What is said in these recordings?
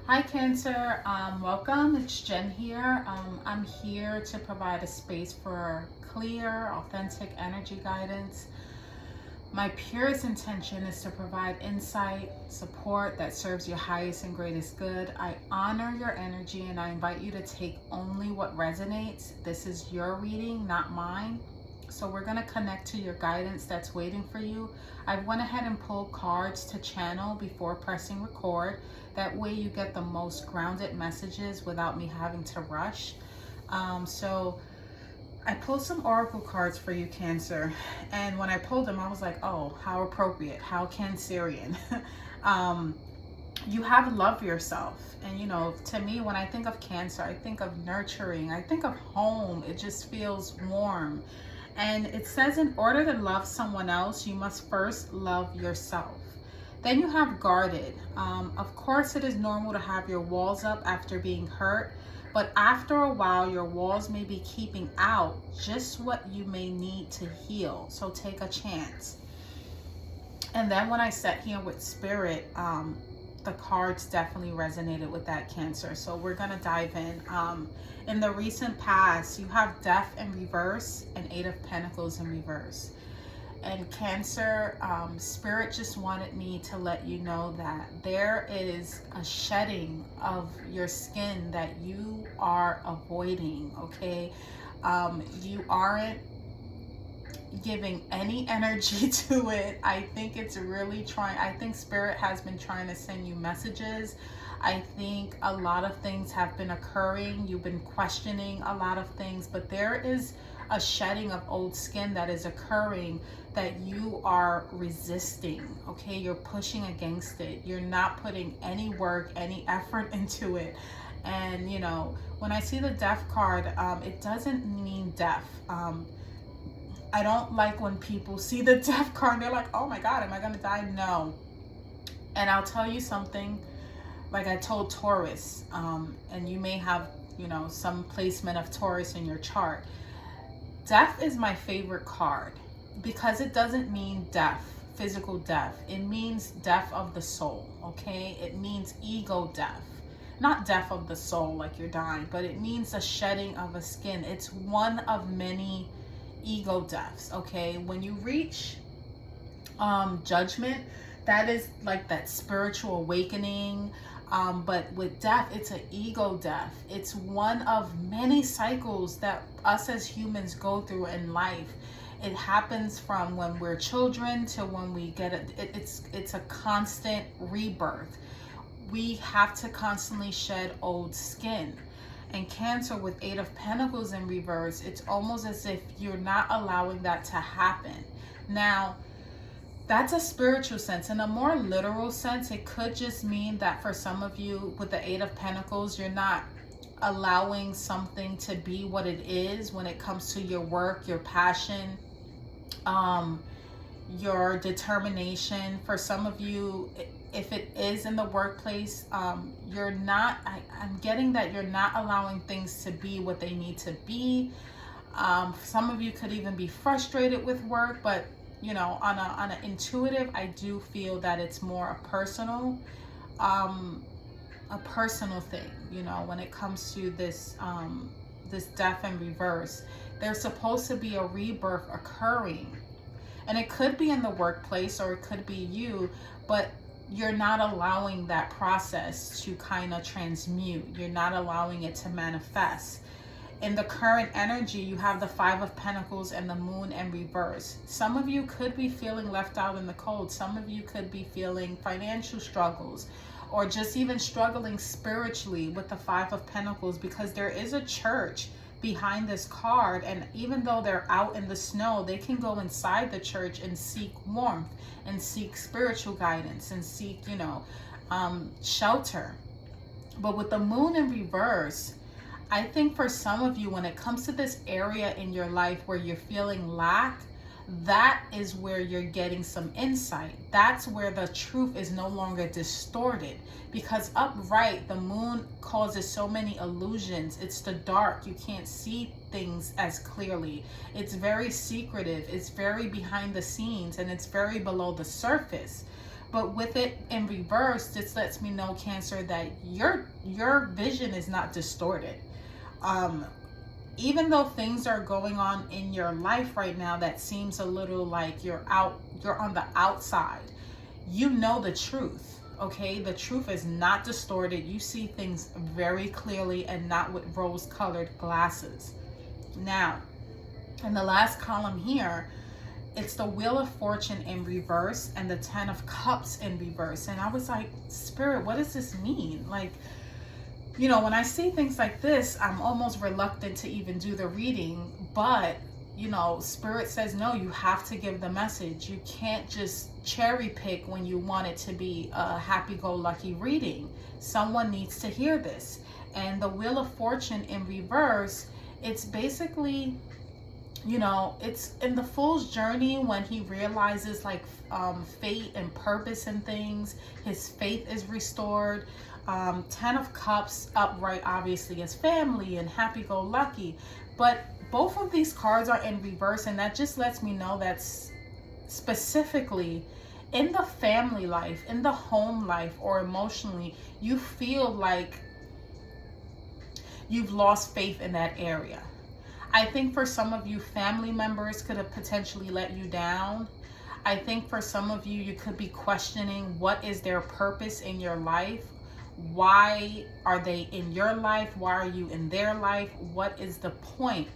Hi Cancer, welcome. It's Jen here. I'm here to provide a space for clear, authentic energy guidance. My purest intention is to provide insight, support that serves your highest and greatest good. I honor your energy and I invite you to take only what resonates. This is your reading, not mine. So we're going to connect to your guidance that's waiting for you. I went ahead and pulled cards to channel before pressing record. That way you get the most grounded messages without me having to rush. So I pulled some oracle cards for you, Cancer. And when I pulled them, I was like, oh, how appropriate, how Cancerian. You have love yourself. And, you know, to me, when I think of Cancer, I think of nurturing. I think of home. It just feels warm. And it says in order to love someone else, you must first love yourself. Then you have guarded. Of course, it is normal to have your walls up after being hurt, but after a while, your walls may be keeping out just what you may need to heal. So take a chance. And then when I sat here with Spirit, the cards definitely resonated with that, Cancer. So we're going to dive in. In the recent past, you have Death in reverse and Eight of Pentacles in reverse. And Cancer, Spirit just wanted me to let you know that there is a shedding of your skin that you are avoiding, okay? You aren't giving any energy to it. I think it's really trying. I think Spirit has been trying to send you messages. I think a lot of things have been occurring. You've been questioning a lot of things, but there is a shedding of old skin that is occurring that you are resisting, okay? You're pushing against it. You're not putting any work, any effort into it. And, you know, when I see the Death card, it doesn't mean death. I don't like when people see the Death card and they're like, oh my God, am I gonna die? No. And I'll tell you something, like I told Taurus, and you may have, you know, some placement of Taurus in your chart. Death is my favorite card because it doesn't mean death, physical death. It means death of the soul, okay? It means ego death. Not death of the soul like you're dying, but it means the shedding of a skin. It's one of many ego deaths, okay? When you reach judgment, that is like that spiritual awakening. But with death, it's an ego death. It's one of many cycles that us as humans go through in life. It happens from when we're children to when we get it. It's a constant rebirth. We have to constantly shed old skin. And Cancer with Eight of Pentacles in reverse, it's almost as if you're not allowing that to happen. Now, that's a spiritual sense. In a more literal sense, it could just mean that for some of you with the Eight of Pentacles, you're not allowing something to be what it is when it comes to your work, your passion, your determination. For some of you, if it is in the workplace, you're not, I'm getting that you're not allowing things to be what they need to be. Some of you could even be frustrated with work, but you know, on an intuitive, I do feel that it's more a personal thing, you know, when it comes to this this death in reverse. There's supposed to be a rebirth occurring, and it could be in the workplace or it could be you, but you're not allowing that process to kind of transmute. You're not allowing it to manifest. In the current energy, you have the Five of Pentacles and the Moon in reverse. Some of you could be feeling left out in the cold. Some of you could be feeling financial struggles or just even struggling spiritually with the Five of Pentacles, because there is a church behind this card, and even though they're out in the snow, they can go inside the church and seek warmth and seek spiritual guidance and seek, you know, shelter. But with the Moon in reverse, I think for some of you, when it comes to this area in your life where you're feeling lack, that is where you're getting some insight. That's where the truth is no longer distorted, because upright, the moon causes so many illusions. It's the dark. You can't see things as clearly. It's very secretive. It's very behind the scenes, and it's very below the surface. But with it in reverse, this lets me know, Cancer, that your vision is not distorted. Even though things are going on in your life right now that seems a little like you're on the outside, you know the truth. Okay, the truth is not distorted. You see things very clearly and not with rose-colored glasses. Now, in the last column here, it's the Wheel of Fortune in reverse and the Ten of Cups in reverse. And I was like, Spirit, what does this mean? Like, you know, when I see things like this, I'm almost reluctant to even do the reading. But, you know, Spirit says, no, you have to give the message. You can't just cherry pick when you want it to be a happy-go-lucky reading. Someone needs to hear this. And the Wheel of Fortune in reverse, it's basically, you know, it's in the Fool's journey when he realizes like fate and purpose and things. His faith is restored. Ten of Cups upright obviously is family and happy-go-lucky. But both of these cards are in reverse, and that just lets me know that's specifically in the family life, in the home life, or emotionally, you feel like you've lost faith in that area. I think for some of you, family members could have potentially let you down. I think for some of you, you could be questioning what is their purpose in your life. Why are they in your life? Why are you in their life? What is the point?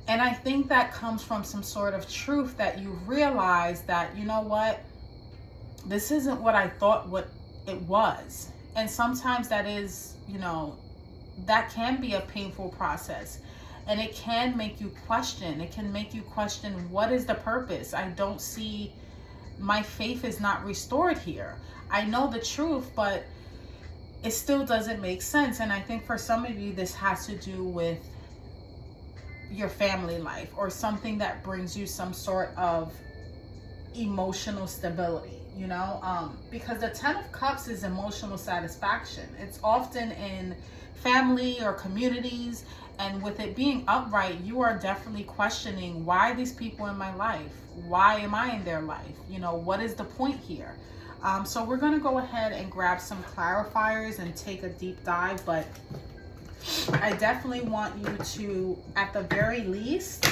And I think that comes from some sort of truth that you realize that, you know what, this isn't what I thought what it was. And sometimes that is, you know, that can be a painful process. And it can make you question. It can make you question, what is the purpose? I don't see, my faith is not restored here. I know the truth, but it still doesn't make sense. And I think for some of you, this has to do with your family life or something that brings you some sort of emotional stability, you know, because the Ten of Cups is emotional satisfaction. It's often in family or communities, and with it being upright, you are definitely questioning, why are these people in my life? Why am I in their life? You know, what is the point here? So we're going to go ahead and grab some clarifiers and take a deep dive, but I definitely want you to, at the very least,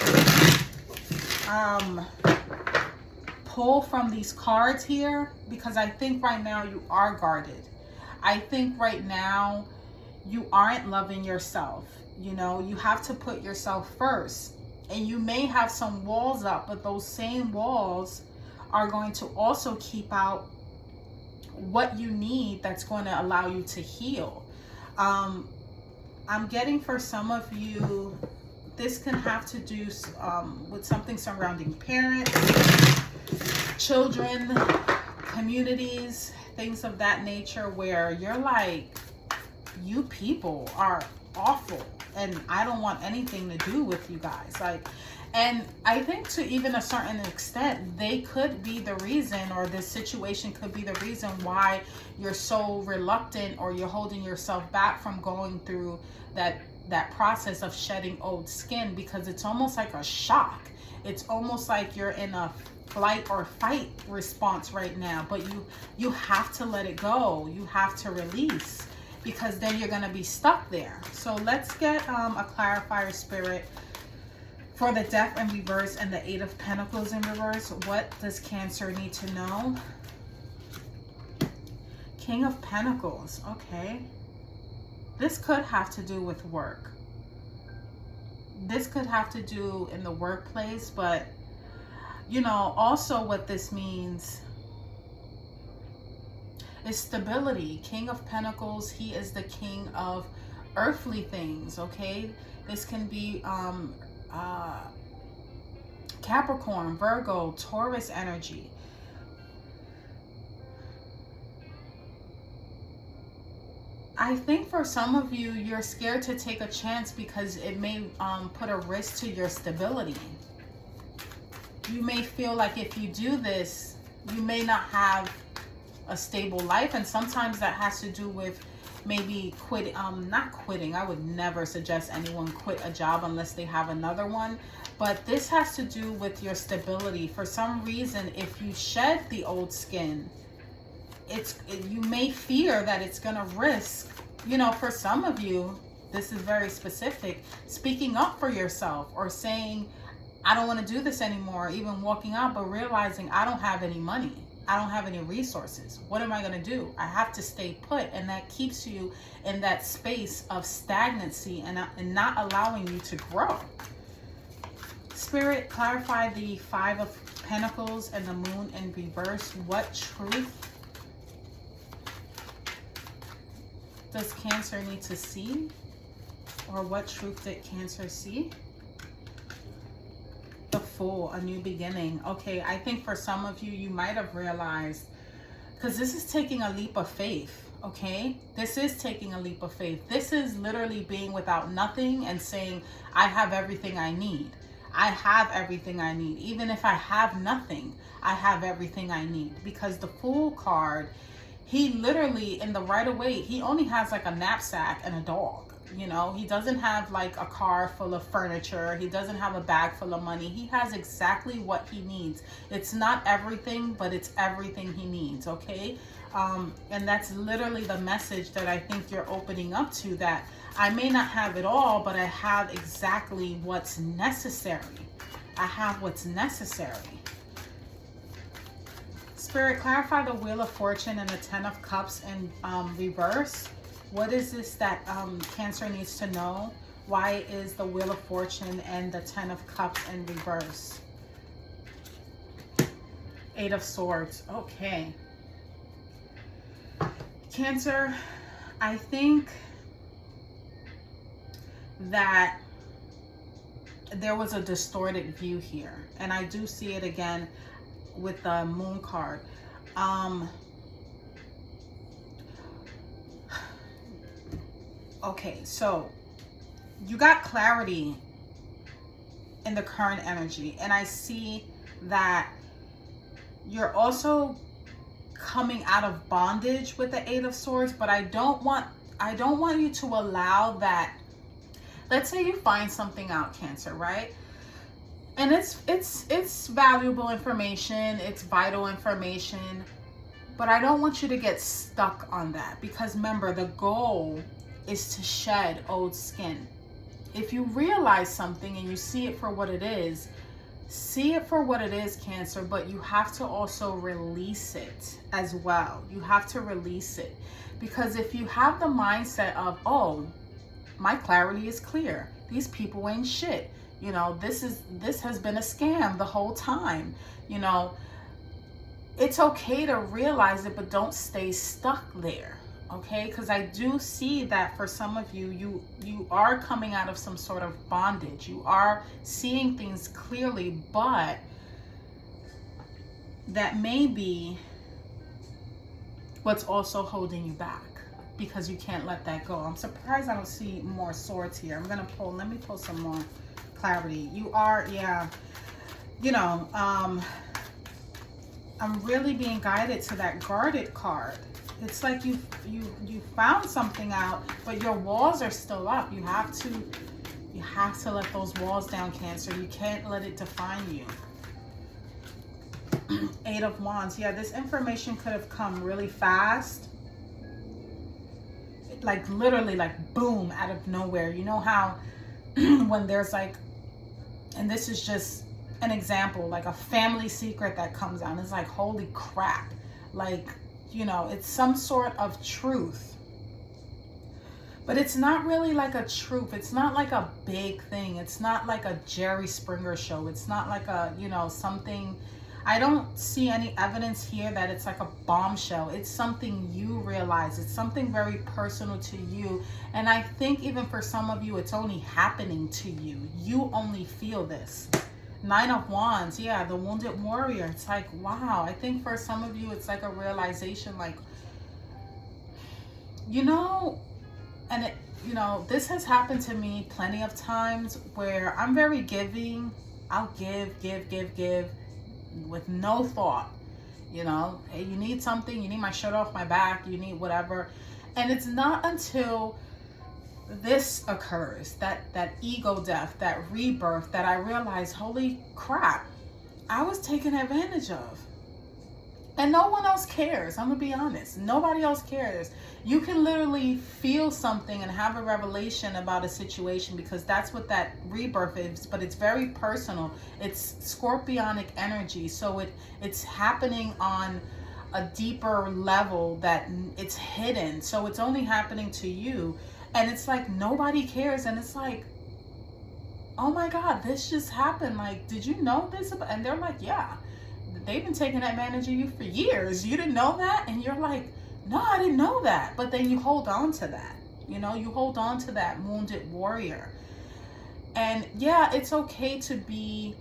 pull from these cards here, because I think right now you are guarded. I think right now you aren't loving yourself. You know, you have to put yourself first. And you may have some walls up, but those same walls are going to also keep out what you need that's going to allow you to heal. I'm getting for some of you, this can have to do with something surrounding parents, children, communities, things of that nature, where you're like, you people are awful and I don't want anything to do with you guys. Like, and I think to even a certain extent, they could be the reason, or this situation could be the reason why you're so reluctant, or you're holding yourself back from going through that process of shedding old skin, because it's almost like a shock. It's almost like you're in a flight or fight response right now, but you have to let it go. You have to release, because then you're going to be stuck there. So let's get a clarifier, Spirit, for the Death in reverse and the Eight of Pentacles in reverse. What does Cancer need to know? King of Pentacles. Okay. This could have to do with work. This could have to do in the workplace, but, you know, also what this means is stability. King of Pentacles, he is the king of earthly things, okay? This can be Capricorn, Virgo, Taurus energy. I think for some of you, you're scared to take a chance because it may put a risk to your stability. You may feel like if you do this, you may not have a stable life, and sometimes that has to do with maybe not quitting. I would never suggest anyone quit a job unless they have another one, but this has to do with your stability. For some reason, if you shed the old skin, you may fear that it's going to risk, for some of you, this is very specific, speaking up for yourself or saying, I don't want to do this anymore, even walking out, but realizing I don't have any money. I don't have any resources. What am I going to do? I have to stay put. And that keeps you in that space of stagnancy and not allowing you to grow. Spirit, clarify the 5 of Pentacles and the Moon in reverse. What truth does Cancer need to see? Or what truth did Cancer see? The Fool, a new beginning. Okay, I think for some of you, you might have realized, because this is taking a leap of faith, okay? This is taking a leap of faith. This is literally being without nothing and saying, I have everything I need. I have everything I need. Even if I have nothing, I have everything I need. Because the Fool card, he literally, in the right away, he only has like a knapsack and a dog. He doesn't have like a car full of furniture. He doesn't have a bag full of money. He has exactly what he needs. It's not everything, but it's everything he needs, okay? And that's literally the message that I think you're opening up to, that I may not have it all, but I have exactly what's necessary. I have what's necessary. Spirit, clarify the Wheel of Fortune and the 10 of Cups in reverse. What is this that Cancer needs to know? Why is the Wheel of Fortune and the 10 of Cups in reverse? 8 of Swords. Okay. Cancer, I think that there was a distorted view here. And I do see it again with the Moon card. Okay, so you got clarity in the current energy, and I see that you're also coming out of bondage with the 8 of Swords, but I don't want you to allow that. Let's say you find something out, Cancer, right? And it's valuable information, it's vital information, but I don't want you to get stuck on that, because remember, the goal is to shed old skin. If you realize something and you see it for what it is, see it for what it is, Cancer, but you have to also release it as well. You have to release it, because if you have the mindset of, oh, my clarity is clear, these people ain't shit, this has been a scam the whole time, it's okay to realize it, but don't stay stuck there. Okay, because I do see that for some of you, you are coming out of some sort of bondage. You are seeing things clearly, but that may be what's also holding you back, because you can't let that go. I'm surprised I don't see more swords here. Let me pull some more clarity. You are, yeah, I'm really being guided to that guarded card. It's like you found something out, but your walls are still up. You have to let those walls down, Cancer. You can't let it define you. 8 of Wands. Yeah, this information could have come really fast. Like literally like boom, out of nowhere. You know how when there's like, and this is just an example, like a family secret that comes out. It's like, holy crap. Like, it's some sort of truth, but it's not really like a truth. It's not like a big thing. It's not like a Jerry Springer show. It's not like a, something. I don't see any evidence here that it's like a bombshell. It's something you realize. It's something very personal to you. And I think even for some of you, it's only happening to you. You only feel this. 9 of Wands, yeah, the Wounded Warrior. It's like, wow. I think for some of you, it's like a realization, like, and it, this has happened to me plenty of times where I'm very giving. I'll give with no thought. Hey, you need something, you need my shirt off my back, you need whatever. And it's not until this occurs, that ego death, that rebirth, that I realize, holy crap, I was taken advantage of. And no one else cares. I'm going to be honest. Nobody else cares. You can literally feel something and have a revelation about a situation, because that's what that rebirth is. But it's very personal. It's scorpionic energy. So it's happening on a deeper level that it's hidden. So it's only happening to you. And it's like nobody cares. And it's like, oh my God, this just happened. Like, did you know this? And they're like, yeah. They've been taking advantage of you for years. You didn't know that? And you're like, no, I didn't know that. But then you hold on to that. You know, you hold on to that wounded warrior. And yeah, it's okay to be,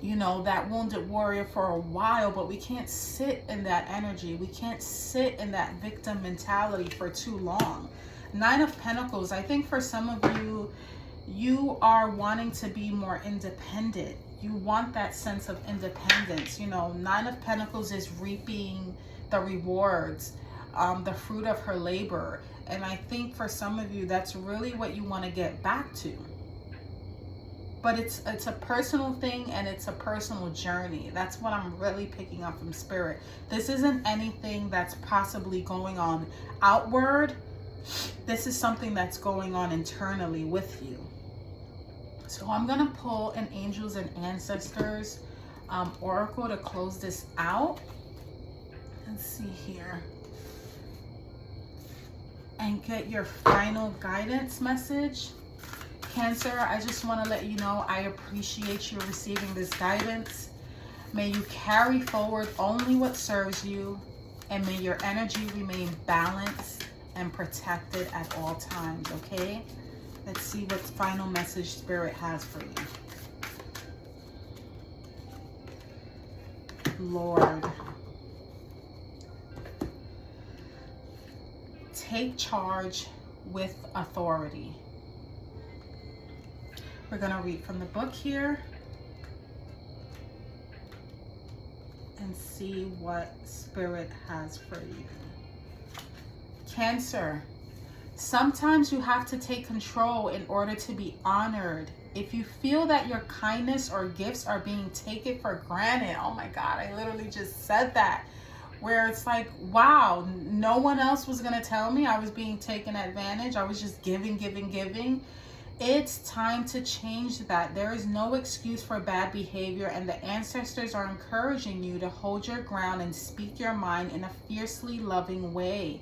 you know, that wounded warrior for a while, but we can't sit in that energy. We can't sit in that victim mentality for too long. Nine of Pentacles, I think for some of you, you are wanting to be more independent. You want that sense of independence. You know, Nine of Pentacles is reaping the rewards, the fruit of her labor. And I think for some of you, that's really what you want to get back to. But it's a personal thing, and it's a personal journey. That's what I'm really picking up from Spirit. This isn't anything that's possibly going on outward. This is something that's going on internally with you. So I'm going to pull an Angels and Ancestors Oracle to close this out. Let's see here. And get your final guidance message. Cancer, I just want to let you know I appreciate you receiving this guidance. May you carry forward only what serves you, and may your energy remain balanced and protected at all times, okay? Let's see what final message Spirit has for you. Lord, take charge with authority. We're going to read from the book here and see what Spirit has for you. Cancer. Sometimes you have to take control in order to be honored. If you feel that your kindness or gifts are being taken for granted, oh my God, I literally just said that. Where it's like, wow, no one else was going to tell me I was being taken advantage. I was just giving. It's time to change that. There is no excuse for bad behavior, and the ancestors are encouraging you to hold your ground and speak your mind in a fiercely loving way.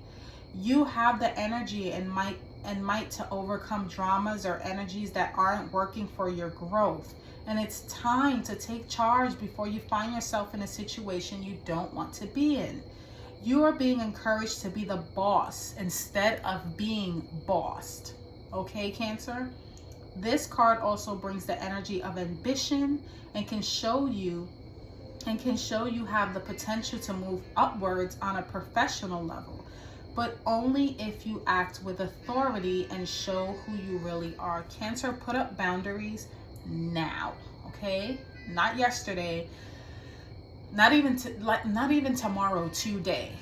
You have the energy and might to overcome dramas or energies that aren't working for your growth. And it's time to take charge before you find yourself in a situation you don't want to be in. You are being encouraged to be the boss instead of being bossed. Okay, Cancer? This card also brings the energy of ambition and can show you have the potential to move upwards on a professional level, but only if you act with authority and show who you really are. Cancer, put up boundaries now, okay? Not yesterday, not even tomorrow, today.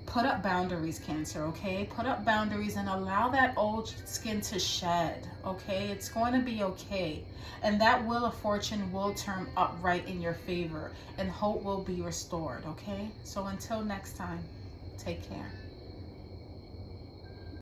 Put up boundaries, Cancer, okay? Put up boundaries and allow that old skin to shed, okay? It's going to be okay. And that wheel of fortune will turn upright in your favor, and hope will be restored, okay? So until next time, take care.